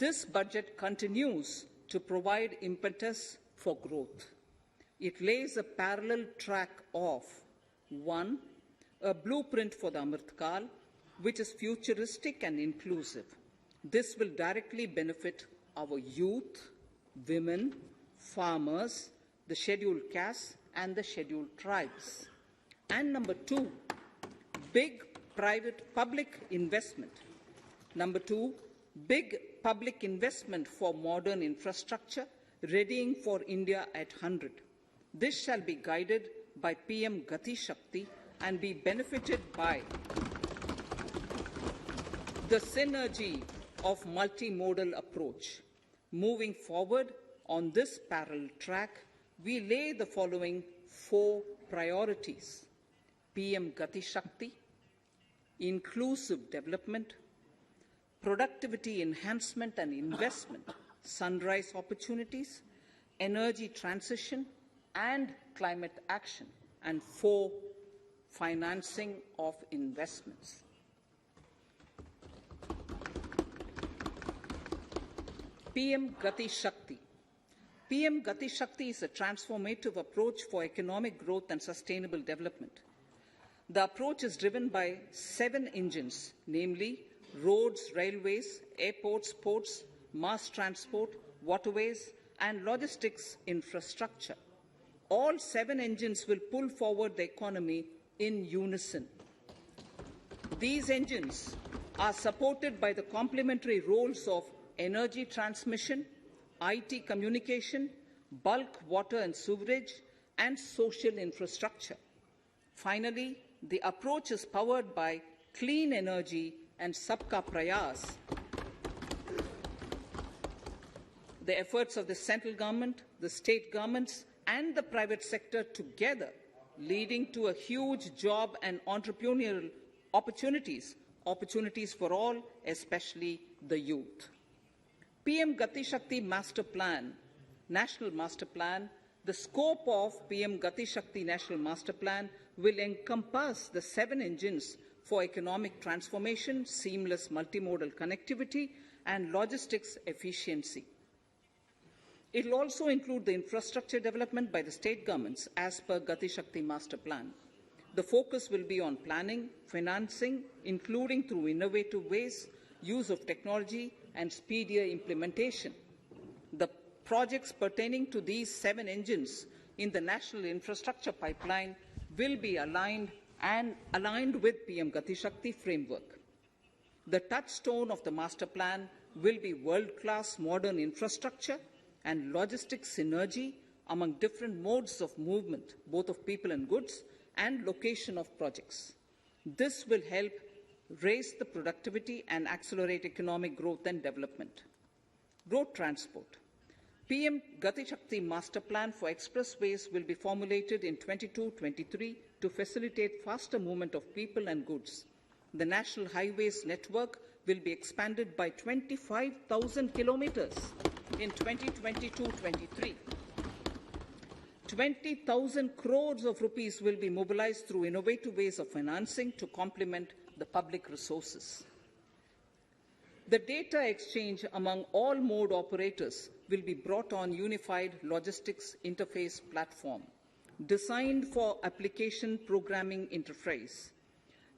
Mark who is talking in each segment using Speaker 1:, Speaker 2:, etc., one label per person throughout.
Speaker 1: This budget continues to provide impetus for growth. It lays a parallel track of 1. A blueprint for the Amrit Kal, which is futuristic and inclusive. This will directly benefit our youth, women, farmers, the scheduled castes, and the scheduled tribes. And number 2, big public investment. Number 2, big public investment for modern infrastructure, readying for India at 100. This shall be guided by PM Gati Shakti and be benefited by the synergy of multimodal approach. Moving forward on this parallel track, we lay the following 4 priorities: PM Gati Shakti, inclusive development, productivity enhancement and investment, sunrise opportunities, energy transition, and climate action, and 4, financing of investments. PM Gati Shakti. PM Gati Shakti is a transformative approach for economic growth and sustainable development. The approach is driven by 7 engines, namely roads, railways, airports, ports, mass transport, waterways, and logistics infrastructure. All 7 engines will pull forward the economy in unison. These engines are supported by the complementary roles of energy transmission, IT communication, bulk water and sewerage, and social infrastructure. Finally, the approach is powered by clean energy and Sabka Prayas. The efforts of the central government, the state governments, and the private sector together, leading to a huge job and entrepreneurial opportunities for all, especially the youth. PM Gati Shakti Master Plan, National Master Plan. The scope of PM Gati Shakti National Master Plan will encompass the 7 engines for economic transformation, seamless multimodal connectivity, and logistics efficiency. It will also include the infrastructure development by the state governments as per Gati Shakti Master Plan. The focus will be on planning, financing, including through innovative ways, use of technology, and speedier implementation. The projects pertaining to these 7 engines in the national infrastructure pipeline will be aligned with PM Gati Shakti framework. The touchstone of the master plan will be world-class modern infrastructure and logistics synergy among different modes of movement, both of people and goods, and location of projects. This will help raise the productivity and accelerate economic growth and development. Road transport. PM Gati Shakti Master Plan for expressways will be formulated in 22-23 to facilitate faster movement of people and goods. The National Highways network will be expanded by 25,000 kilometers in 2022-23. 20,000 crores of rupees will be mobilized through innovative ways of financing to complement the public resources. The data exchange among all mode operators will be brought on unified logistics interface platform designed for application programming interface.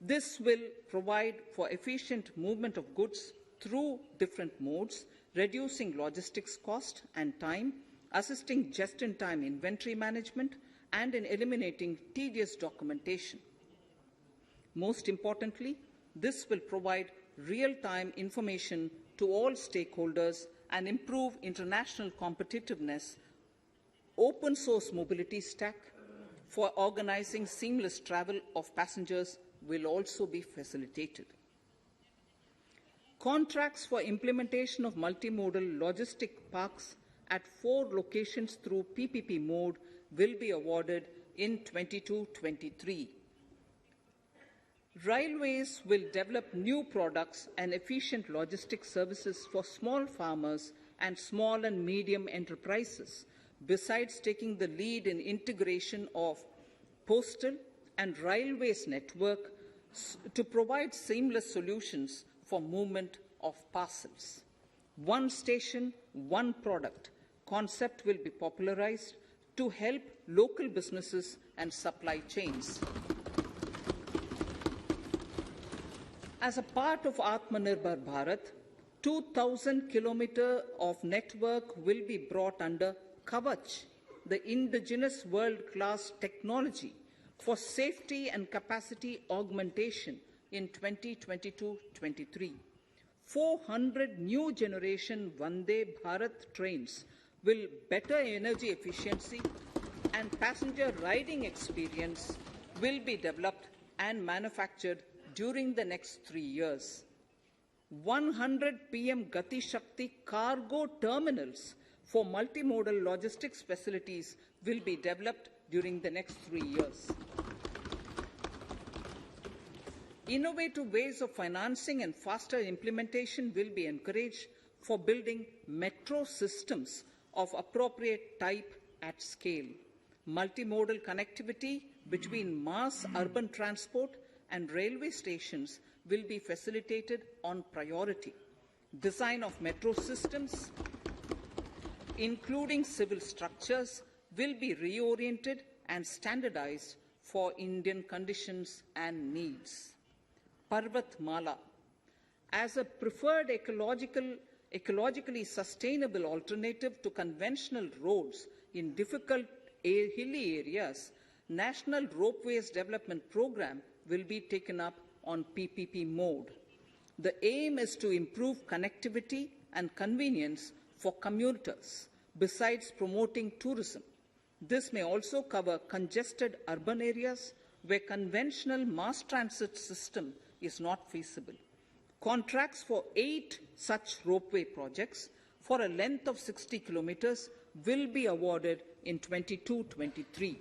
Speaker 1: This will provide for efficient movement of goods through different modes, reducing logistics cost and time, assisting just-in-time inventory management, and in eliminating tedious documentation. Most importantly, this will provide real-time information to all stakeholders and improve international competitiveness. Open source mobility stack for organizing seamless travel of passengers will also be facilitated. Contracts for implementation of multimodal logistic parks at 4 locations through PPP mode will be awarded in 22-23. Railways will develop new products and efficient logistics services for small farmers and small and medium enterprises, besides taking the lead in integration of postal and railways network to provide seamless solutions for movement of parcels. One station, one product concept will be popularized to help local businesses and supply chains. As a part of Atmanirbhar Bharat, 2,000 kilometers of network will be brought under Kavach, the indigenous world-class technology for safety and capacity augmentation in 2022-23. 400 new generation Vande Bharat trains will better energy efficiency and passenger riding experience will be developed and manufactured during the next 3 years. 100 PM Gati Shakti cargo terminals for multimodal logistics facilities will be developed during the next 3 years. Innovative ways of financing and faster implementation will be encouraged for building metro systems of appropriate type at scale. Multimodal connectivity between mass urban transport and railway stations will be facilitated on priority. Design of metro systems, including civil structures, will be reoriented and standardized for Indian conditions and needs. Parvat Mala, as a preferred ecologically sustainable alternative to conventional roads in difficult hilly areas, National Ropeways Development Program will be taken up on PPP mode. The aim is to improve connectivity and convenience for commuters, besides promoting tourism. This may also cover congested urban areas where conventional mass transit system is not feasible. Contracts for 8 such ropeway projects for a length of 60 kilometers will be awarded in 22-23.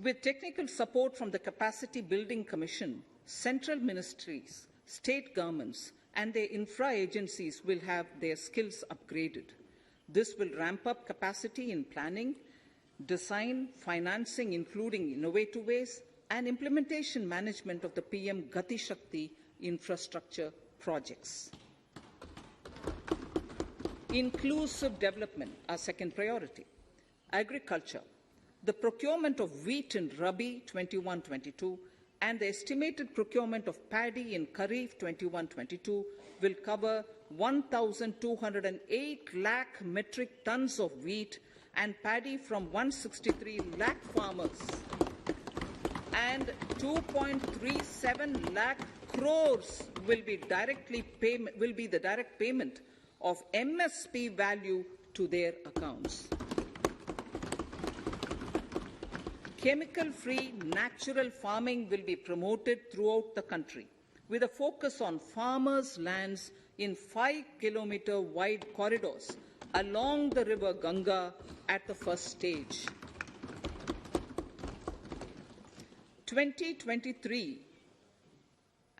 Speaker 1: With technical support from the Capacity Building Commission, central ministries, state governments, and their infra agencies will have their skills upgraded. This will ramp up capacity in planning, design, financing, including innovative ways, and implementation management of the PM Gati Shakti infrastructure projects. Inclusive development, our second priority. Agriculture. The procurement of wheat in Rabi 21-22 and the estimated procurement of paddy in Kharif 21-22 will cover 1,208 lakh metric tons of wheat and paddy from 163 lakh farmers, and 2.37 lakh crores will be the direct payment of MSP value to their accounts. Chemical-free natural farming will be promoted throughout the country, with a focus on farmers' lands in 5-kilometer wide corridors along the river Ganga at the first stage. 2023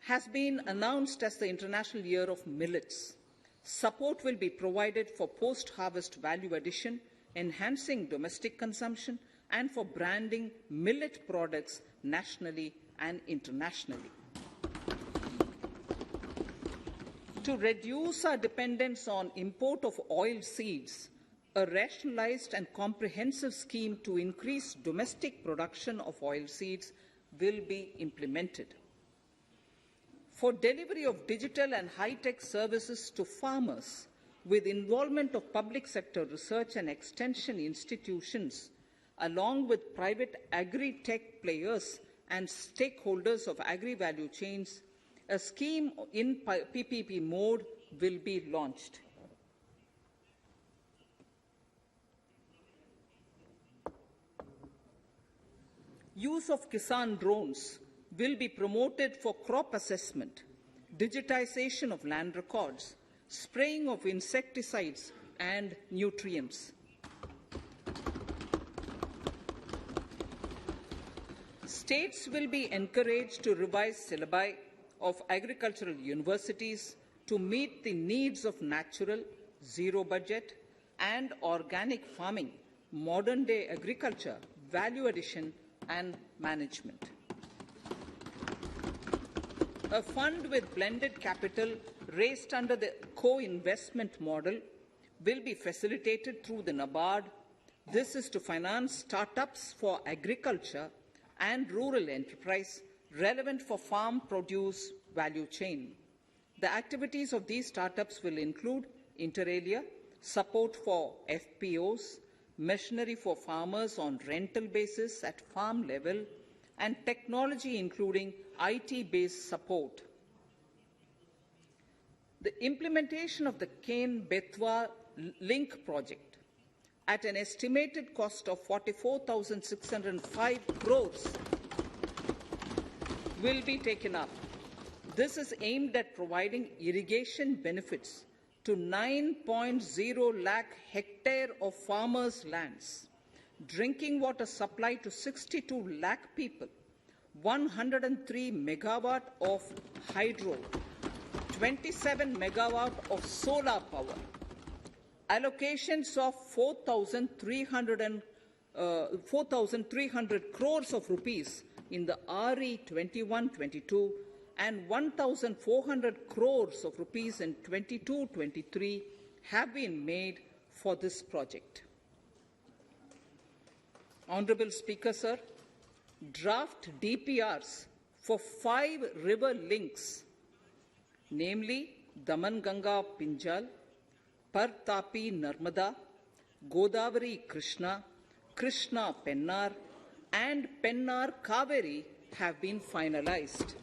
Speaker 1: has been announced as the International Year of Millets. Support will be provided for post-harvest value addition, enhancing domestic consumption, and for branding millet products nationally and internationally. To reduce our dependence on import of oil seeds, a rationalized and comprehensive scheme to increase domestic production of oil seeds will be implemented. For delivery of digital and high-tech services to farmers, with involvement of public sector research and extension institutions, along with private agri-tech players and stakeholders of agri-value chains, a scheme in PPP mode will be launched. Use of Kisan drones will be promoted for crop assessment, digitization of land records, spraying of insecticides and nutrients. States will be encouraged to revise syllabi of agricultural universities to meet the needs of natural, zero budget, and organic farming, modern-day agriculture, value addition, and management. A fund with blended capital raised under the co-investment model will be facilitated through the NABARD. This is to finance startups for agriculture and rural enterprise relevant for farm produce value chain. The activities of these startups will include inter alia, support for FPOs, machinery for farmers on rental basis at farm level, and technology including IT-based support. The implementation of the Kane-Betwa link project at an estimated cost of 44,605 crores will be taken up. This is aimed at providing irrigation benefits to 9.0 lakh hectare of farmers' lands, drinking water supply to 62 lakh people, 103 megawatt of hydro, 27 megawatt of solar power, allocations of 4,300 crores of rupees in the RE 21-22 and 1,400 crores of rupees in 22-23 have been made for this project. Honourable Speaker, sir, draft DPRs for 5 river links, namely Daman-Ganga Pinjal, Par-Tapi Narmada, Godavari Krishna, Krishna Pennar, and Pennar Kaveri have been finalized.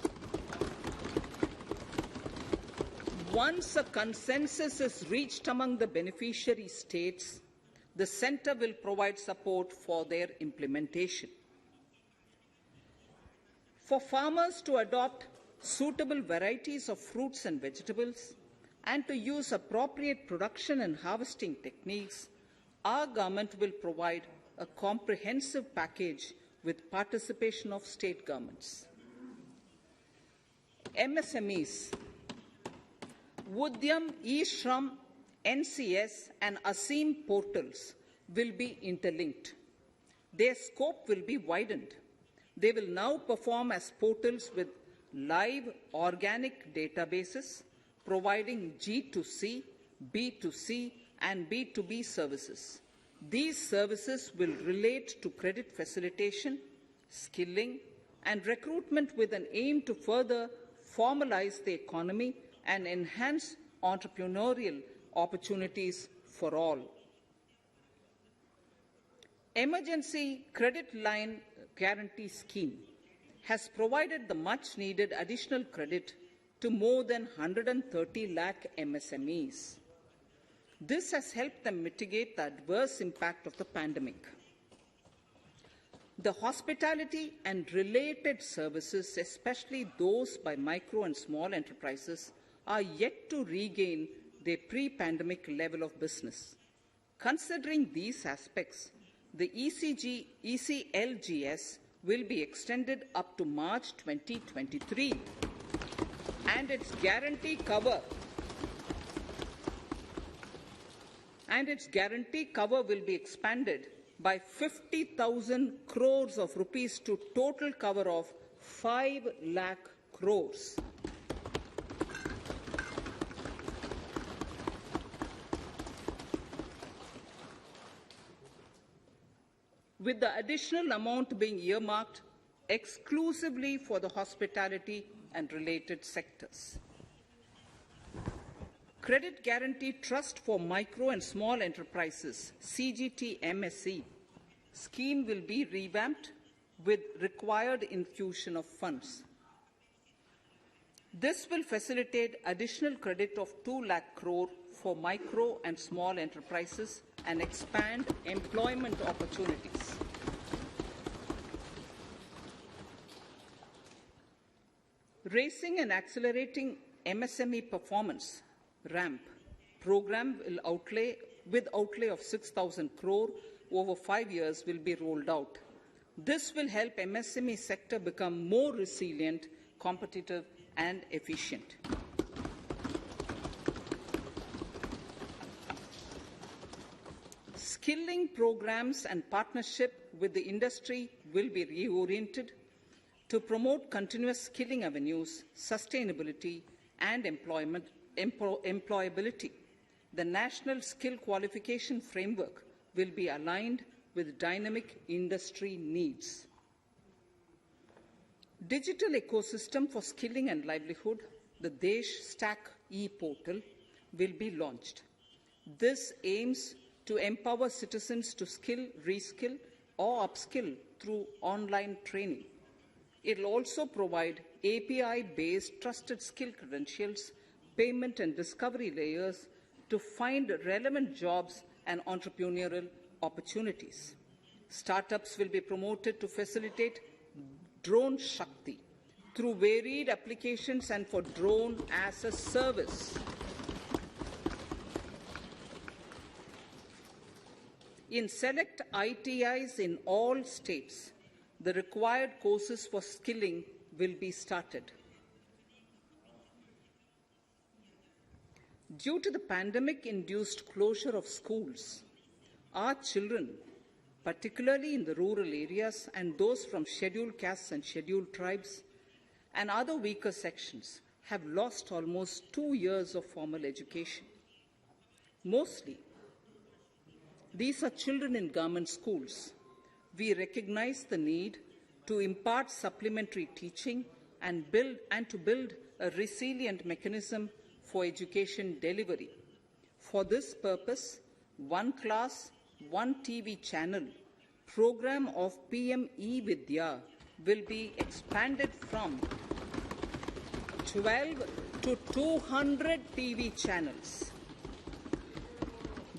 Speaker 1: Once a consensus is reached among the beneficiary states, the Centre will provide support for their implementation. For farmers to adopt suitable varieties of fruits and vegetables and to use appropriate production and harvesting techniques, our government will provide a comprehensive package with participation of state governments. MSMEs, Udyam, eShram, NCS and ASEEM portals will be interlinked. Their scope will be widened. They will now perform as portals with live organic databases, providing G2C, B2C and B2B services. These services will relate to credit facilitation, skilling and recruitment with an aim to further formalize the economy and enhance entrepreneurial opportunities for all. Emergency Credit Line Guarantee Scheme has provided the much-needed additional credit to more than 130 lakh MSMEs. This has helped them mitigate the adverse impact of the pandemic. The hospitality and related services, especially those by micro and small enterprises, are yet to regain their pre-pandemic level of business. Considering these aspects, the ECLGS will be extended up to March 2023, and its guarantee cover will be expanded by 50,000 crores of rupees to total cover of 5 lakh crores. With the additional amount being earmarked exclusively for the hospitality and related sectors. Credit Guarantee Trust for Micro and Small Enterprises, CGT-MSE, scheme will be revamped with required infusion of funds. This will facilitate additional credit of 2 lakh crore for micro and small enterprises and expand employment opportunities. Raising and accelerating MSME performance RAMP program with outlay of 6,000 crore over 5 years will be rolled out. This will help MSME sector become more resilient, competitive and efficient. Skilling programs and partnership with the industry will be reoriented. To promote continuous skilling avenues, sustainability, and employability, the National Skill Qualification Framework will be aligned with dynamic industry needs. Digital ecosystem for skilling and livelihood, the Desh Stack e-portal, will be launched. This aims to empower citizens to skill, reskill, or upskill through online training. It will also provide API-based trusted skill credentials, payment and discovery layers to find relevant jobs and entrepreneurial opportunities. Startups will be promoted to facilitate Drone Shakti through varied applications and for drone as a service. In select ITIs in all states, the required courses for skilling will be started. Due to the pandemic-induced closure of schools, our children, particularly in the rural areas and those from scheduled castes and scheduled tribes and other weaker sections, have lost almost 2 years of formal education. Mostly, these are children in government schools. We recognize the need to impart supplementary teaching and to build a resilient mechanism for education delivery. For this purpose, One Class, One TV channel program of PM E-Vidya will be expanded from 12 to 200 TV channels.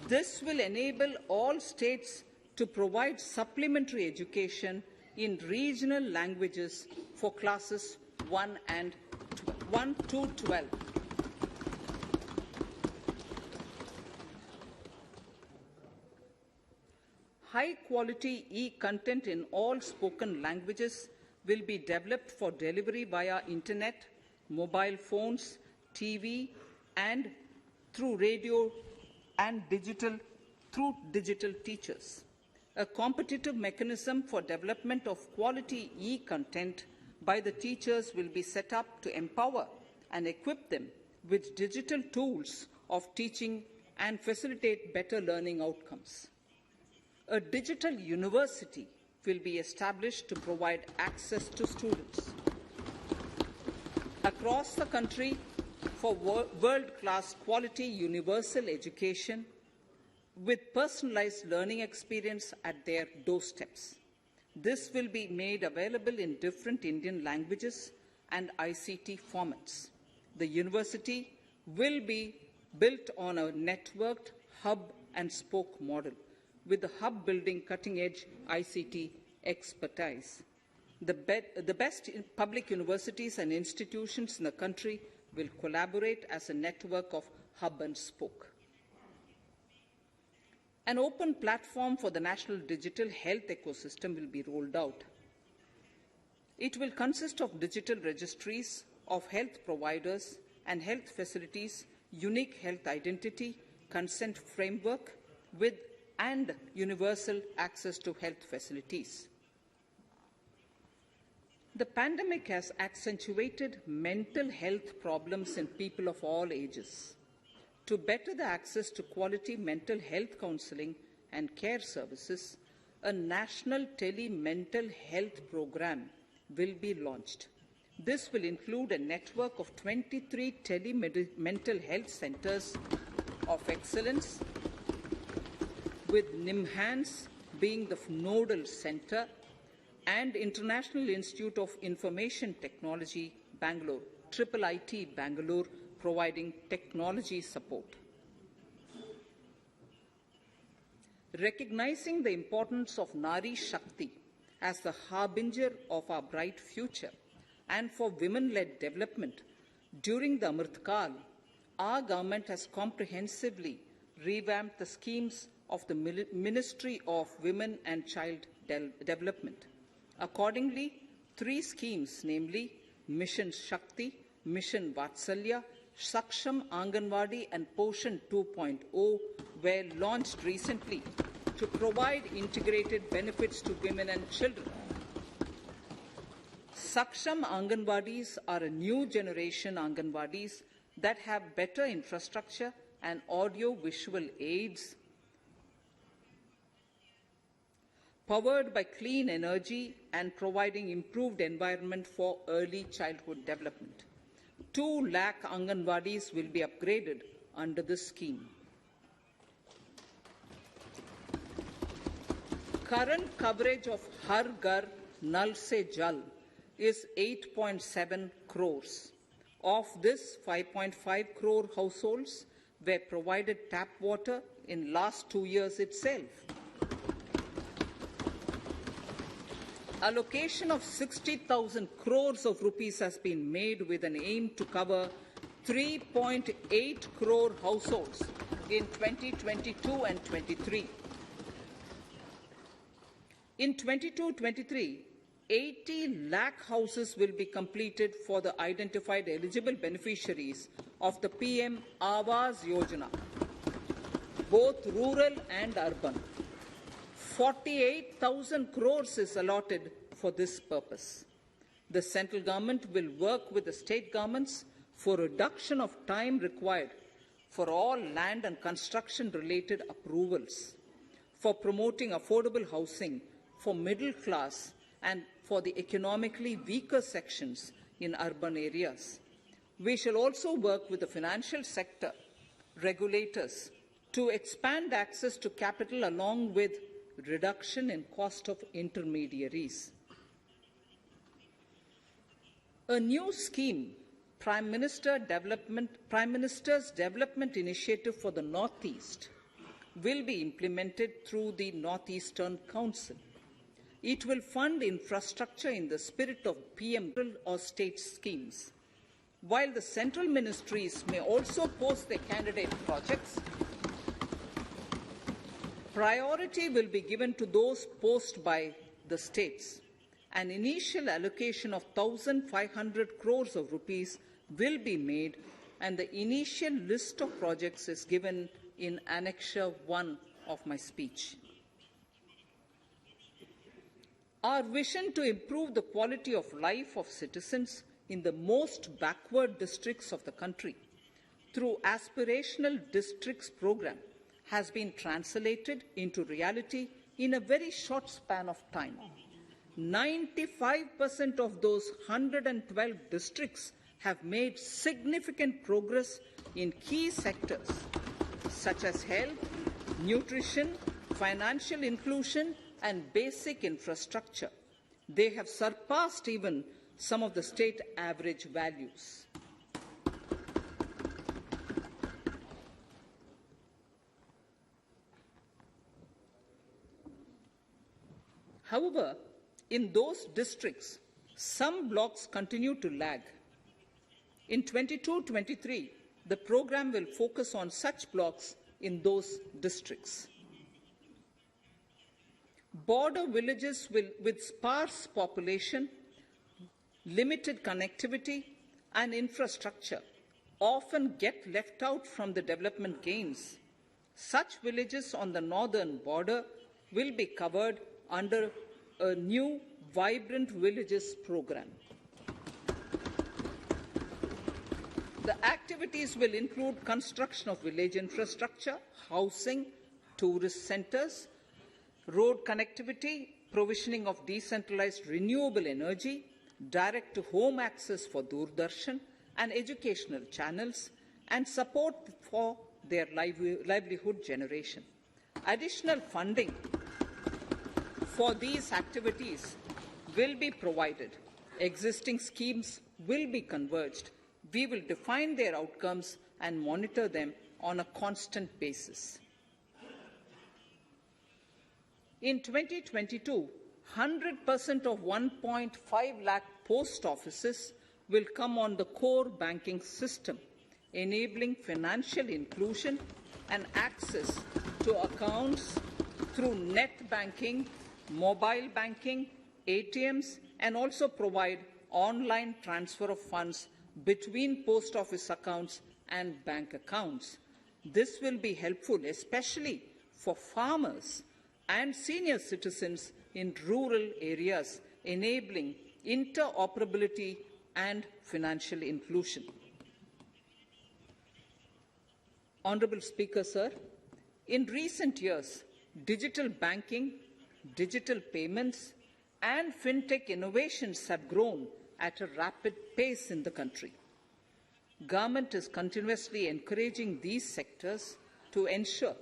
Speaker 1: This will enable all states to provide supplementary education in regional languages for classes 1 to 12. High-quality e-content in all spoken languages will be developed for delivery via internet, mobile phones, TV, and through radio and through digital teachers. A competitive mechanism for development of quality e-content by the teachers will be set up to empower and equip them with digital tools of teaching and facilitate better learning outcomes. A digital university will be established to provide access to students across the country for world-class quality universal education with personalized learning experience at their doorsteps. This will be made available in different Indian languages and ICT formats. The university will be built on a networked hub and spoke model, with the hub building cutting-edge ICT expertise. The best public universities and institutions in the country will collaborate as a network of hub and spoke. An open platform for the national digital health ecosystem will be rolled out. It will consist of digital registries of health providers and health facilities, unique health identity, consent framework, and universal access to health facilities. The pandemic has accentuated mental health problems in people of all ages. To better the access to quality mental health counseling and care services, a national Tele mental health program will be launched. This will include a network of 23 Tele mental health centers of excellence, with NIMHANS being the nodal center, and International Institute of Information Technology, Bangalore, IIIT Bangalore, providing technology support. Recognizing the importance of Nari Shakti as the harbinger of our bright future and for women-led development, during the Amrit Kal, our government has comprehensively revamped the schemes of the Ministry of Women and Child Development. Accordingly, 3 schemes, namely Mission Shakti, Mission Vatsalya, Saksham Anganwadi and Poshan 2.0 were launched recently to provide integrated benefits to women and children. Saksham Anganwadis are a new generation Anganwadis that have better infrastructure and audio-visual aids, powered by clean energy and providing improved environment for early childhood development. 2 lakh Anganwadis will be upgraded under this scheme. Current coverage of Har Ghar Nal Se Jal is 8.7 crores. Of this, 5.5 crore households were provided tap water in last 2 years itself. Allocation of 60,000 crores of rupees has been made with an aim to cover 3.8 crore households in 2022 and 23. In 22-23, 80 lakh houses will be completed for the identified eligible beneficiaries of the PM Awas Yojana, both rural and urban. 48,000 crores is allotted for this purpose. The central government will work with the state governments for reduction of time required for all land and construction-related approvals, for promoting affordable housing for middle class and for the economically weaker sections in urban areas. We shall also work with the financial sector regulators to expand access to capital along with reduction in cost of intermediaries. A new scheme, Prime Minister's Development Initiative for the Northeast, will be implemented through the Northeastern Council. It will fund infrastructure in the spirit of PM or state schemes. While the central ministries may also post their candidate projects, priority will be given to those posted by the states. An initial allocation of 1,500 crores of rupees will be made, and the initial list of projects is given in Annexure 1 of my speech. Our vision to improve the quality of life of citizens in the most backward districts of the country through Aspirational Districts program has been translated into reality in a very short span of time. 95% of those 112 districts have made significant progress in key sectors such as health, nutrition, financial inclusion, and basic infrastructure. They have surpassed even some of the state average values. However, in those districts, some blocks continue to lag. In 22-23, the program will focus on such blocks in those districts. Border villages with sparse population, limited connectivity, and infrastructure often get left out from the development gains. Such villages on the northern border will be covered under a new Vibrant Villages program. The activities will include construction of village infrastructure, housing, tourist centers, road connectivity, provisioning of decentralized renewable energy, direct-to-home access for Doordarshan and educational channels, and support for their livelihood generation. Additional funding for these activities will be provided. Existing schemes will be converged. We will define their outcomes and monitor them on a constant basis. In 2022, 100% of 1.5 lakh post offices will come on the core banking system, enabling financial inclusion and access to accounts through net banking, mobile banking, ATMs, and also provide online transfer of funds between post office accounts and bank accounts. This will be helpful, especially for farmers and senior citizens in rural areas, enabling interoperability, and financial inclusion. Honourable Speaker, sir, in recent years, digital banking, digital payments, and fintech innovations have grown at a rapid pace in the country. Government is continuously encouraging these sectors to ensure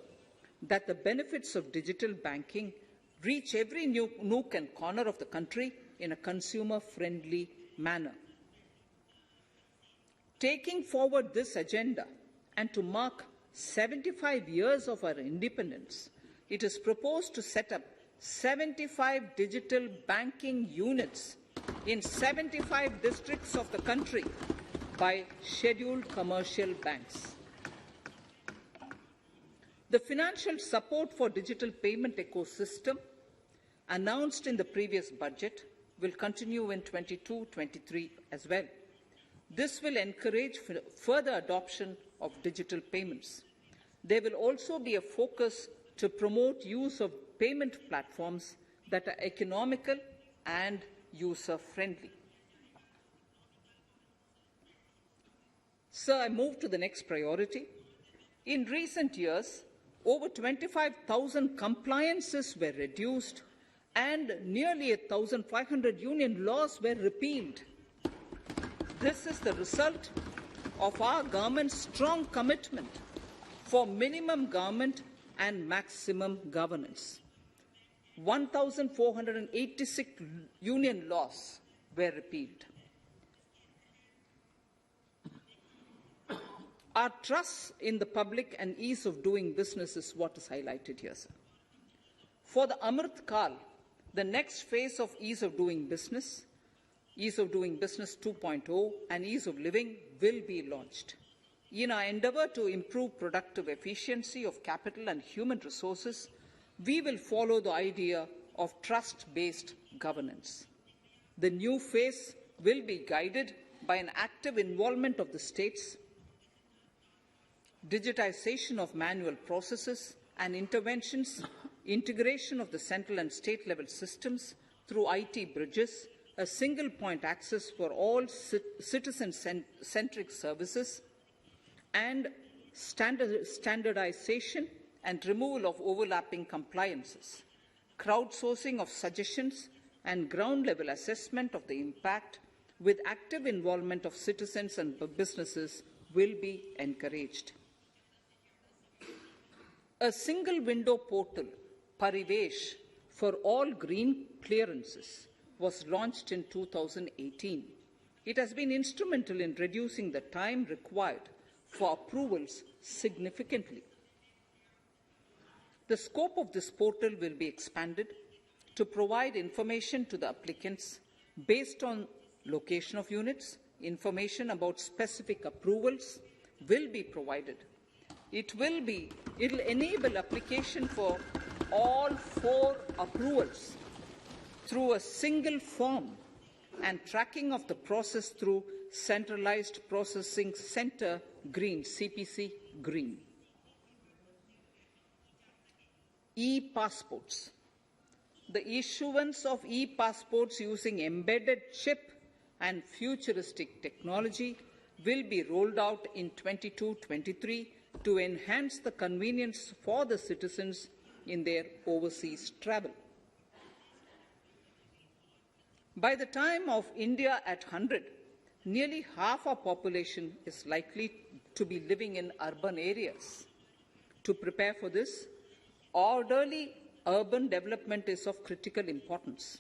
Speaker 1: that the benefits of digital banking reach every nook and corner of the country in a consumer-friendly manner. Taking forward this agenda and to mark 75 years of our independence, it is proposed to set up 75 digital banking units in 75 districts of the country by scheduled commercial banks. The financial support for digital payment ecosystem announced in the previous budget will continue in 22-23 as well. This will encourage further adoption of digital payments. There will also be a focus to promote use of payment platforms that are economical and user-friendly. Sir, I move to the next priority. In recent years, over 25,000 compliances were reduced and nearly 1,500 union laws were repealed. This is the result of our government's strong commitment for minimum government and maximum governance. 1,486 union laws were repealed. Our trust in the public and ease of doing business is what is highlighted here, sir. For the Amrit Kal, the next phase of ease of doing business 2.0 and ease of living will be launched. In our endeavour to improve productive efficiency of capital and human resources, we will follow the idea of trust-based governance. The new phase will be guided by an active involvement of the states, digitization of manual processes and interventions, integration of the central and state-level systems through IT bridges, a single-point access for all citizen-centric services, and standardization and removal of overlapping compliances. Crowdsourcing of suggestions and ground-level assessment of the impact with active involvement of citizens and businesses will be encouraged. A single window portal, Parivesh, for all green clearances was launched in 2018. It has been instrumental in reducing the time required for approvals significantly. The scope of this portal will be expanded to provide information to the applicants based on location of units. Information about specific approvals will be provided. It will enable application for all 4 approvals through a single form and tracking of the process through Centralized Processing Center Green, CPC Green. E-passports. The issuance of e-passports using embedded chip and futuristic technology will be rolled out in 22-23 to enhance the convenience for the citizens in their overseas travel. By the time of India at 100, nearly half our population is likely to be living in urban areas. To prepare for this, orderly urban development is of critical importance.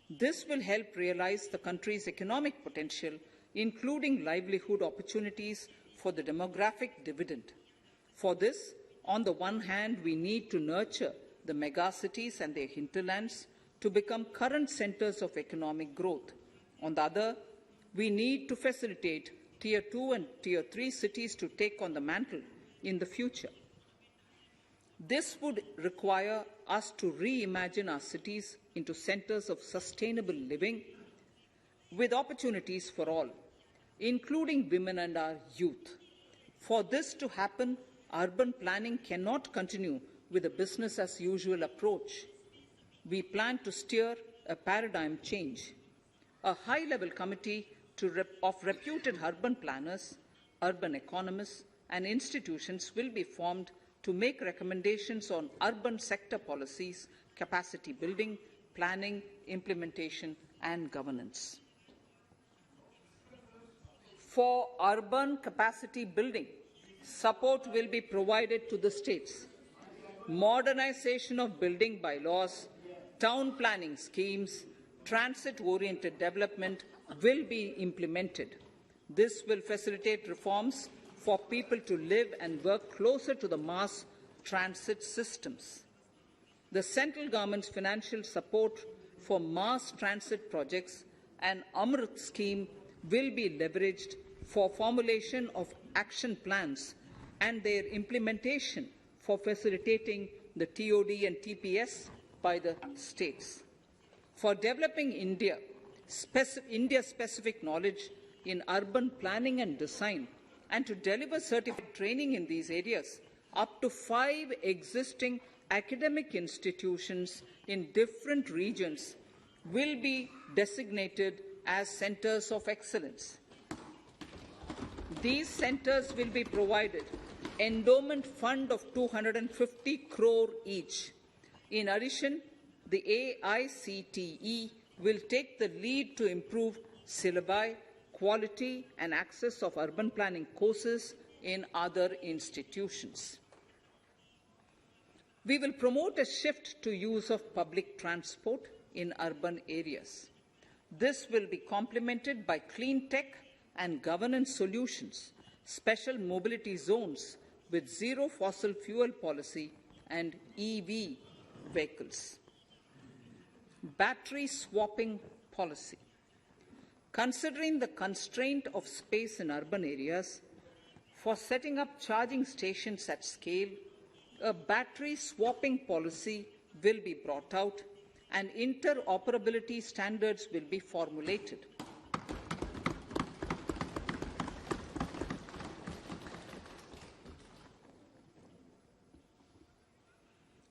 Speaker 1: This will help realize the country's economic potential, including livelihood opportunities for the demographic dividend. For this, on the one hand, we need to nurture the megacities and their hinterlands to become current centres of economic growth. On the other, we need to facilitate Tier 2 and Tier 3 cities to take on the mantle in the future. This would require us to reimagine our cities into centres of sustainable living with opportunities for all, including women and our youth. For this to happen, urban planning cannot continue with a business-as-usual approach. We plan to steer a paradigm change. A high-level committee of reputed urban planners, urban economists, and institutions will be formed to make recommendations on urban sector policies, capacity building, planning, implementation, and governance. For urban capacity building, support will be provided to the states. Modernization of building bylaws, town planning schemes, transit-oriented development will be implemented. This will facilitate reforms for people to live and work closer to the mass transit systems. The central government's financial support for mass transit projects and Amrit scheme will be leveraged for formulation of action plans and their implementation for facilitating the TOD and TPS by the states. For developing India-specific knowledge in urban planning and design, and to deliver certified training in these areas, up to 5 existing academic institutions in different regions will be designated as centers of excellence. These centers will be provided endowment fund of 250 crore each. In addition, the AICTE will take the lead to improve syllabi, quality and access of urban planning courses in other institutions. We will promote a shift to use of public transport in urban areas. This will be complemented by clean tech and governance solutions, special mobility zones with zero fossil fuel policy and EV vehicles. Battery swapping policy. Considering the constraint of space in urban areas, for setting up charging stations at scale, a battery swapping policy will be brought out and interoperability standards will be formulated.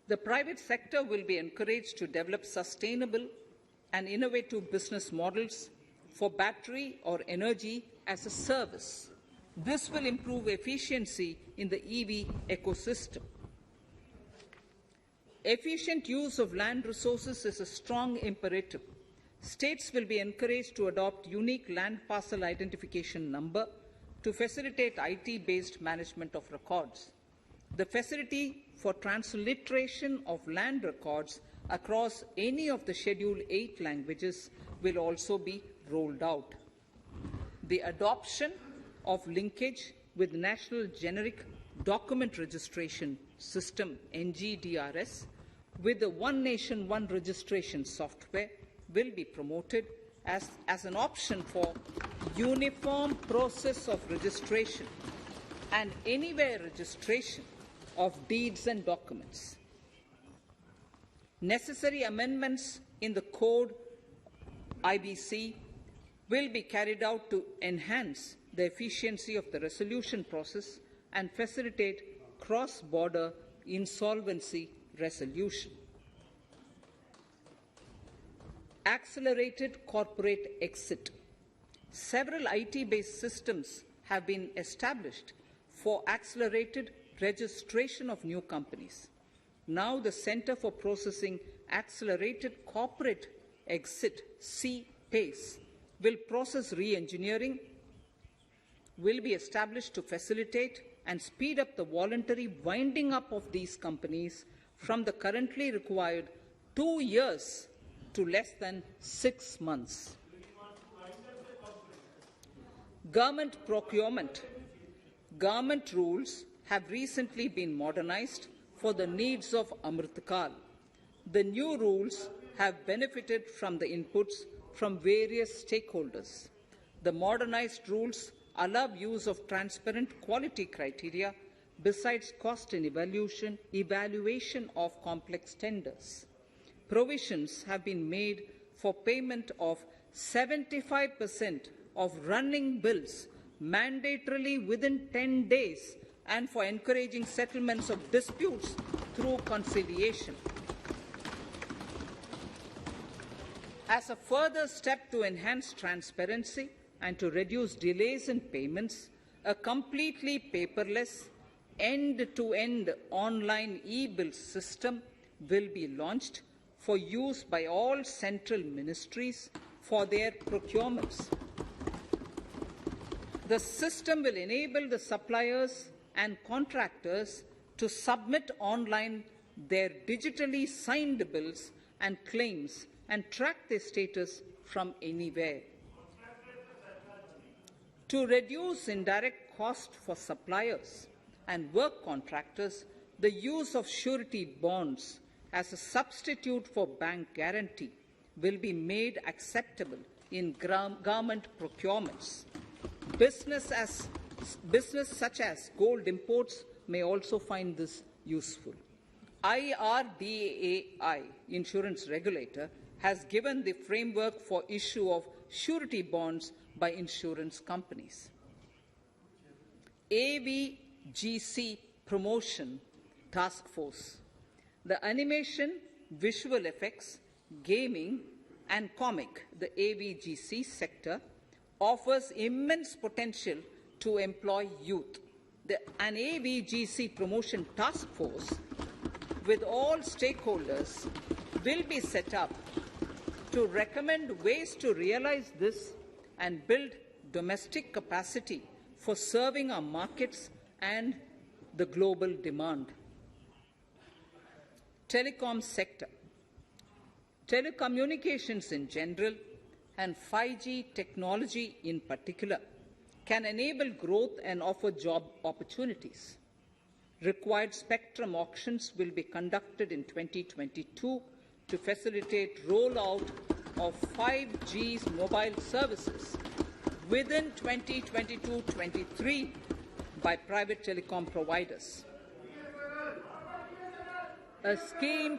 Speaker 1: The private sector will be encouraged to develop sustainable and innovative business models for battery or energy as a service. This will improve efficiency in the EV ecosystem. Efficient use of land resources is a strong imperative. States will be encouraged to adopt unique land parcel identification number to facilitate IT-based management of records. The facility for transliteration of land records across any of the Schedule 8 languages will also be rolled out. The adoption of linkage with National Generic Document Registration System, NGDRS, with the One Nation, One Registration software will be promoted as an option for uniform process of registration and anywhere registration of deeds and documents. Necessary amendments in the code IBC will be carried out to enhance the efficiency of the resolution process and facilitate cross-border insolvency resolution. Accelerated corporate exit. Several IT-based systems have been established for accelerated registration of new companies. Now the Center for Processing Accelerated Corporate Exit, CPACE, will process re-engineering, will be established to facilitate and speed up the voluntary winding up of these companies from the currently required 2 years to less than 6 months. Government procurement. Government rules have recently been modernized for the needs of Amritkal. The new rules have benefited from the inputs from various stakeholders. The modernized rules allow use of transparent quality criteria besides cost and evaluation of complex tenders. Provisions have been made for payment of 75% of running bills mandatorily within 10 days and for encouraging settlements of disputes through conciliation. As a further step to enhance transparency and to reduce delays in payments, a completely paperless, end-to-end online e-bill system will be launched for use by all central ministries for their procurements. The system will enable the suppliers and contractors to submit online their digitally signed bills and claims and track their status from anywhere. To reduce indirect cost for suppliers and work contractors, the use of surety bonds as a substitute for bank guarantee will be made acceptable in government procurements. Business such as gold imports may also find this useful. IRDAI, insurance regulator, has given the framework for issue of surety bonds by insurance companies. AVGC Promotion Task Force. The animation, visual effects, gaming and comic, the AVGC sector, offers immense potential to employ youth. An AVGC Promotion Task Force with all stakeholders will be set up to recommend ways to realize this and build domestic capacity for serving our markets and the global demand. Telecom sector. Telecommunications in general and 5G technology in particular can enable growth and offer job opportunities. Required spectrum auctions will be conducted in 2022 to facilitate rollout of 5G's mobile services within 2022-23 by private telecom providers. A scheme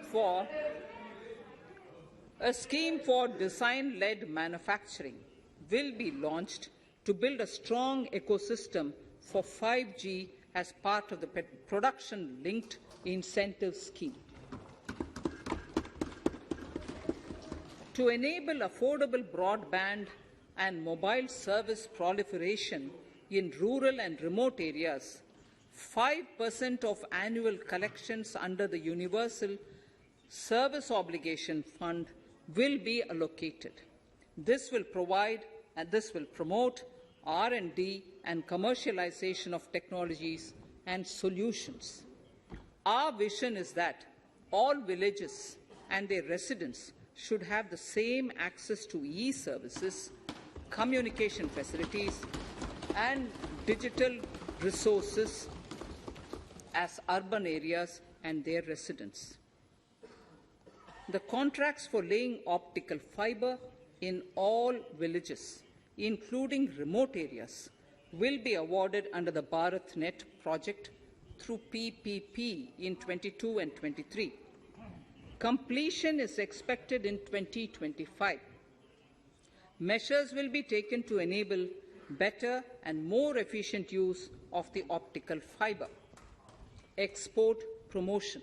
Speaker 1: for design-led manufacturing will be launched to build a strong ecosystem for 5G as part of the production-linked incentive scheme. To enable affordable broadband and mobile service proliferation in rural and remote areas, 5% of annual collections under the Universal Service Obligation Fund will be allocated. This will promote R&D and commercialization of technologies and solutions. Our vision is that all villages and their residents should have the same access to e-services, communication facilities, and digital resources as urban areas and their residents. The contracts for laying optical fiber in all villages, including remote areas, will be awarded under the BharatNet project through PPP in 22 and 23. Completion is expected in 2025. Measures will be taken to enable better and more efficient use of the optical fiber. Export promotion.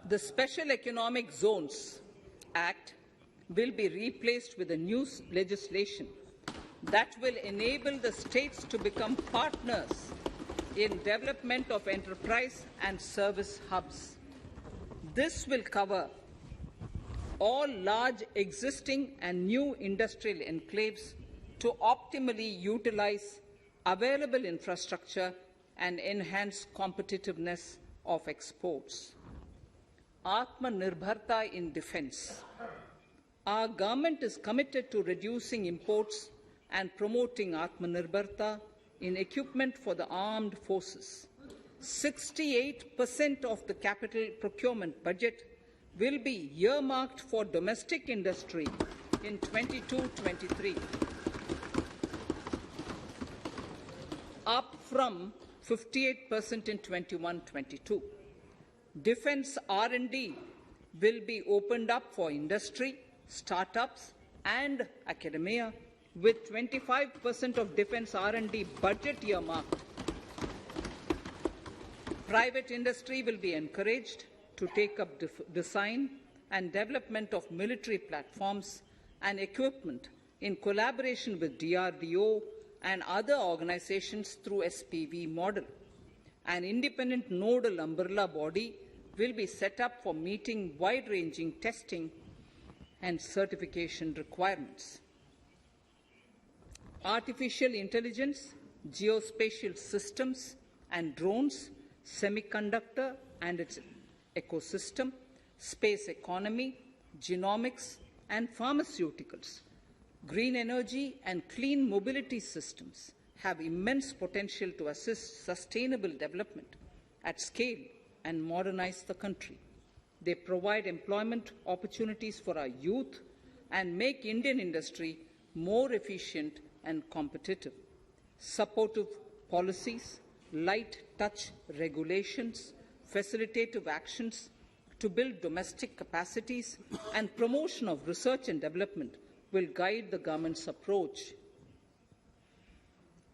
Speaker 1: The Special Economic Zones Act will be replaced with a new legislation that will enable the states to become partners in development of enterprise and service hubs. This will cover all large existing and new industrial enclaves to optimally utilize available infrastructure and enhance competitiveness of exports. Atmanirbharta in defense. Our government is committed to reducing imports and promoting Atmanirbharta in equipment for the armed forces. 68% of the capital procurement budget will be earmarked for domestic industry in 22-23, up from 58% in 21-22. Defense R&D will be opened up for industry, startups and academia with 25% of defence R&D budget earmarked. Private industry will be encouraged to take up design and development of military platforms and equipment in collaboration with DRDO and other organizations through SPV model. An independent nodal umbrella body will be set up for meeting wide-ranging testing and certification requirements. Artificial intelligence, geospatial systems and drones, semiconductor and its ecosystem, space economy, genomics and pharmaceuticals, green energy and clean mobility systems have immense potential to assist sustainable development at scale and modernize the country. They provide employment opportunities for our youth and make Indian industry more efficient and competitive. Supportive policies, light touch regulations, facilitative actions to build domestic capacities and promotion of research and development will guide the government's approach.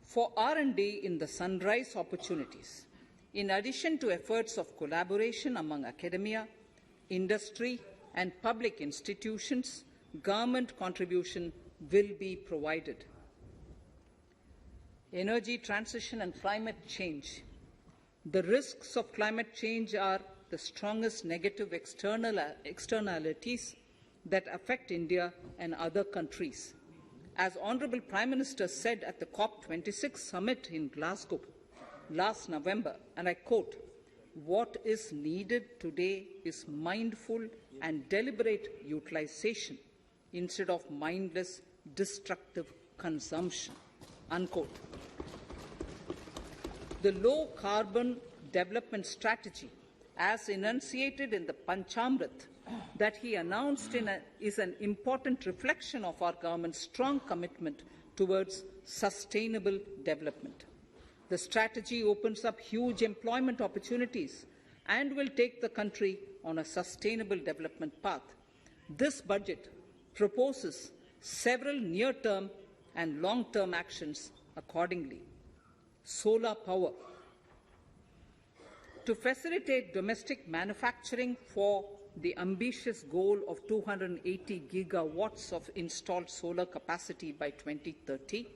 Speaker 1: For R&D in the sunrise opportunities, in addition to efforts of collaboration among academia, industry and public institutions, government contribution will be provided. Energy transition and climate change. The risks of climate change are the strongest negative externalities that affect India and other countries. As Honourable Prime Minister said at the COP26 summit in Glasgow last November, and I quote, "What is needed today is mindful and deliberate utilization instead of mindless, destructive consumption," unquote. The low-carbon development strategy, as enunciated in the Panchamrit that he announced is an important reflection of our government's strong commitment towards sustainable development. The strategy opens up huge employment opportunities and will take the country on a sustainable development path. This budget proposes several near-term and long-term actions accordingly. Solar power. To facilitate domestic manufacturing for the ambitious goal of 280 gigawatts of installed solar capacity by 2030,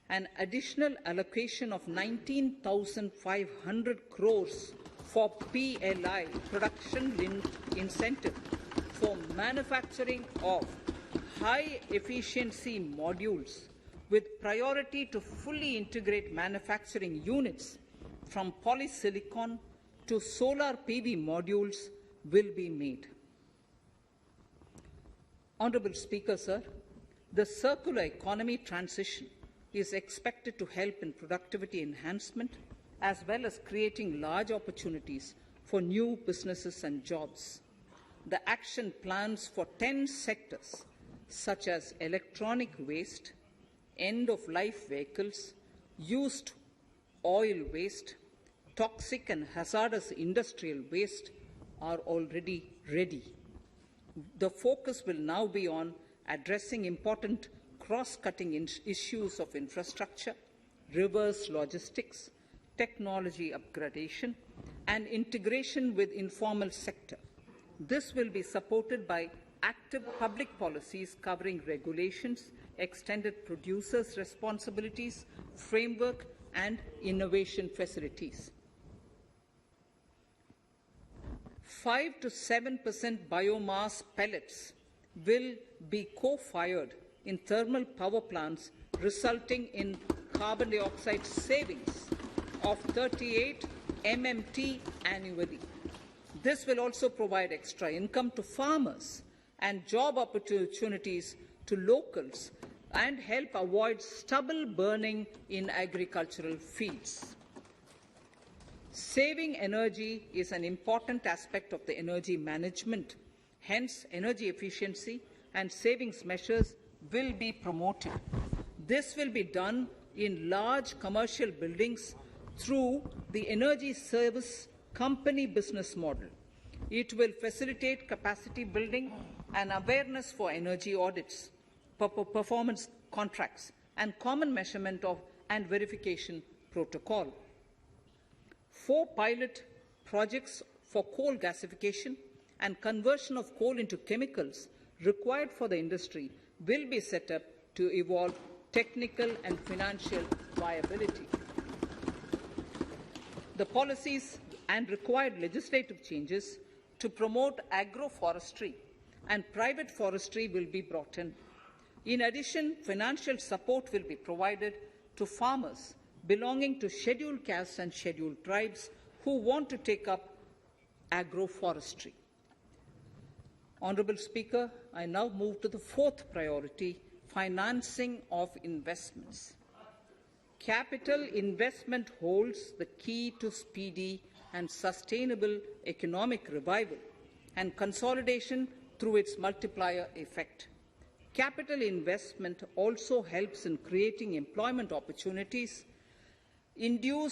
Speaker 1: an additional allocation of 19,500 crores for PLI, production-linked incentive, for manufacturing of high-efficiency modules with priority to fully integrate manufacturing units from polysilicon to solar PV modules will be made. Honourable Speaker, sir, the circular economy transition is expected to help in productivity enhancement as well as creating large opportunities for new businesses and jobs. The action plans for 10 sectors such as electronic waste, end-of-life vehicles, used oil waste, toxic and hazardous industrial waste are already ready. The focus will now be on addressing important cross-cutting issues of infrastructure, reverse logistics, technology upgradation, and integration with informal sector. This will be supported by active public policies covering regulations, extended producers' responsibilities, framework, and innovation facilities. 5 to 7% biomass pellets will be co-fired in thermal power plants, resulting in carbon dioxide savings of 38 MMT annually. This will also provide extra income to farmers and job opportunities to locals and help avoid stubble burning in agricultural fields. Saving energy is an important aspect of the energy management. Hence, energy efficiency and savings measures will be promoted. This will be done in large commercial buildings through the energy service company business model. It will facilitate capacity building and awareness for energy audits, performance contracts and common measurement of and verification protocol. 4 pilot projects for coal gasification and conversion of coal into chemicals required for the industry will be set up to evolve technical and financial viability. The policies and required legislative changes to promote agroforestry and private forestry will be brought in. In addition, financial support will be provided to farmers belonging to scheduled castes and scheduled tribes who want to take up agroforestry. Honourable Speaker, I now move to the 4th priority, financing of investments. Capital investment holds the key to speedy and sustainable economic revival and consolidation through its multiplier effect. Capital investment also helps in creating employment opportunities, induce